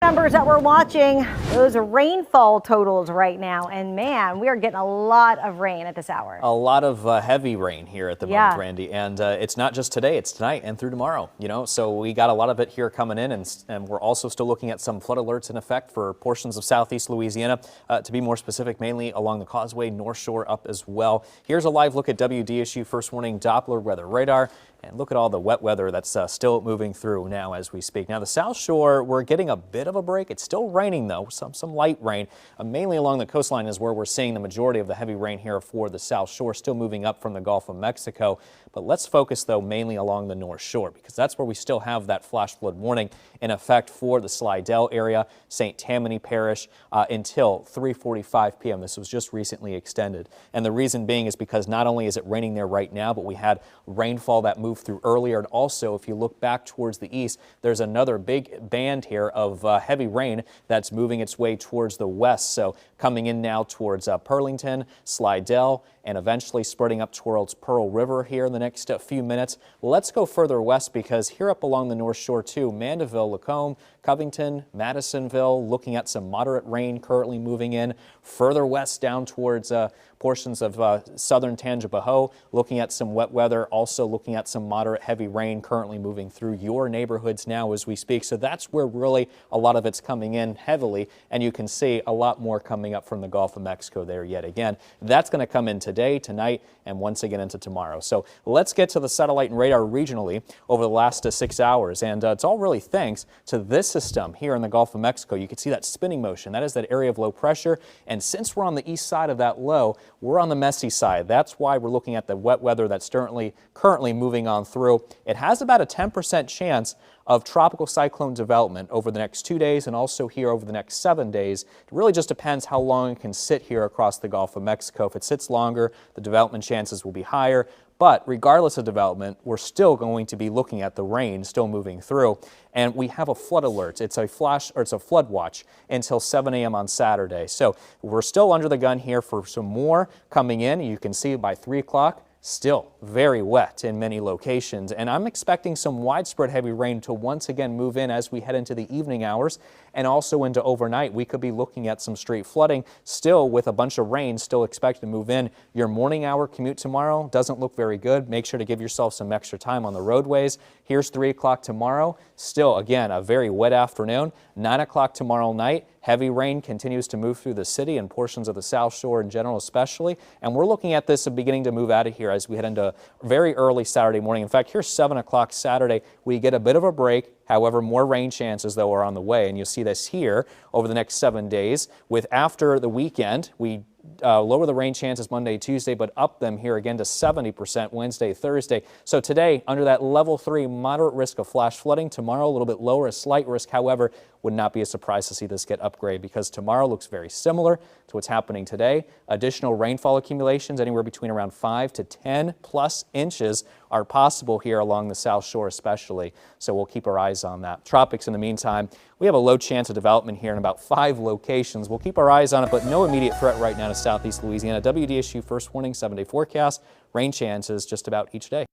numbers that we're watching, those rainfall totals right now. And man, we are getting a lot of rain at this hour. A lot of heavy rain here at the moment, Randy. And it's not just today, it's tonight and through tomorrow, so we got a lot of it here coming in. And we're also still looking at some flood alerts in effect for portions of southeast Louisiana. To be more specific, mainly along the Causeway, North Shore up as well. Here's a live look at WDSU First Warning Doppler weather radar. And look at all the wet weather that's still moving through now as we speak. Now, the South Shore, we're getting a bit of a break. It's still raining, though, some light rain. Mainly along the coastline is where we're seeing the majority of the heavy rain here for the South Shore, still moving up from the Gulf of Mexico. But let's focus, though, mainly along the North Shore, because that's where we still have that flash flood warning in effect for the Slidell area, St. Tammany Parish, until 3:45 p.m. This was just recently extended. And the reason being is because not only is it raining there right now, but we had rainfall that moved through earlier. And also, if you look back towards the east, there's another big band here of heavy rain that's moving its way towards the west. So coming in now towards Pearlington, Slidell, and eventually spreading up towards Pearl River here in the next few minutes. Let's go further west, because here up along the North Shore too, Mandeville, Lacombe, Covington, Madisonville, looking at some moderate rain currently moving in. Further west down towards portions of southern Tangipahoa, looking at some wet weather, also looking at some moderate heavy rain currently moving through your neighborhoods now as we speak. So that's where really a lot of it's coming in heavily, and you can see a lot more coming up from the Gulf of Mexico there yet again. That's going to come in today, tonight, and once again into tomorrow. So let's get to the satellite and radar regionally over the last 6 hours, and it's all really thanks to this system here in the Gulf of Mexico. You can see that spinning motion. That is that area of low pressure, and since we're on the east side of that low, we're on the messy side. That's why we're looking at the wet weather that's currently moving on through. It has about a 10% chance of tropical cyclone development over the next 2 days, and also here over the next 7 days. It really just depends how long it can sit here across the Gulf of Mexico. If it sits longer, the development chances will be higher. But regardless of development, we're still going to be looking at the rain still moving through. And we have a flood alert. It's a flood watch until 7 a.m. on Saturday. So we're still under the gun here for some more coming in. You can see by 3 o'clock, still very wet in many locations, and I'm expecting some widespread heavy rain to once again move in as we head into the evening hours and also into overnight. We could be looking at some street flooding still, with a bunch of rain still expected to move in. Your morning hour commute tomorrow doesn't look very good. Make sure to give yourself some extra time on the roadways. Here's 3 o'clock tomorrow. Still, again, a very wet afternoon. 9 o'clock tomorrow night. Heavy rain continues to move through the city and portions of the South Shore in general especially. And we're looking at this beginning to move out of here as we head into very early Saturday morning. In fact, here's 7 o'clock Saturday. We get a bit of a break. However, more rain chances, though, are on the way. And you'll see this here over the next 7 days. With after the weekend, we lower the rain chances Monday, Tuesday, but up them here again to 70% Wednesday, Thursday. So today, under that level 3 moderate risk of flash flooding. Tomorrow, a little bit lower, a slight risk. However, would not be a surprise to see this get upgraded, because tomorrow looks very similar to what's happening today. Additional rainfall accumulations anywhere between around 5 to 10 plus inches are possible here along the South Shore especially. So we'll keep our eyes on that. Tropics in the meantime, we have a low chance of development here in about 5 locations. We'll keep our eyes on it, but no immediate threat right now to southeast Louisiana. WDSU First Warning 7-day forecast. Rain chances just about each day.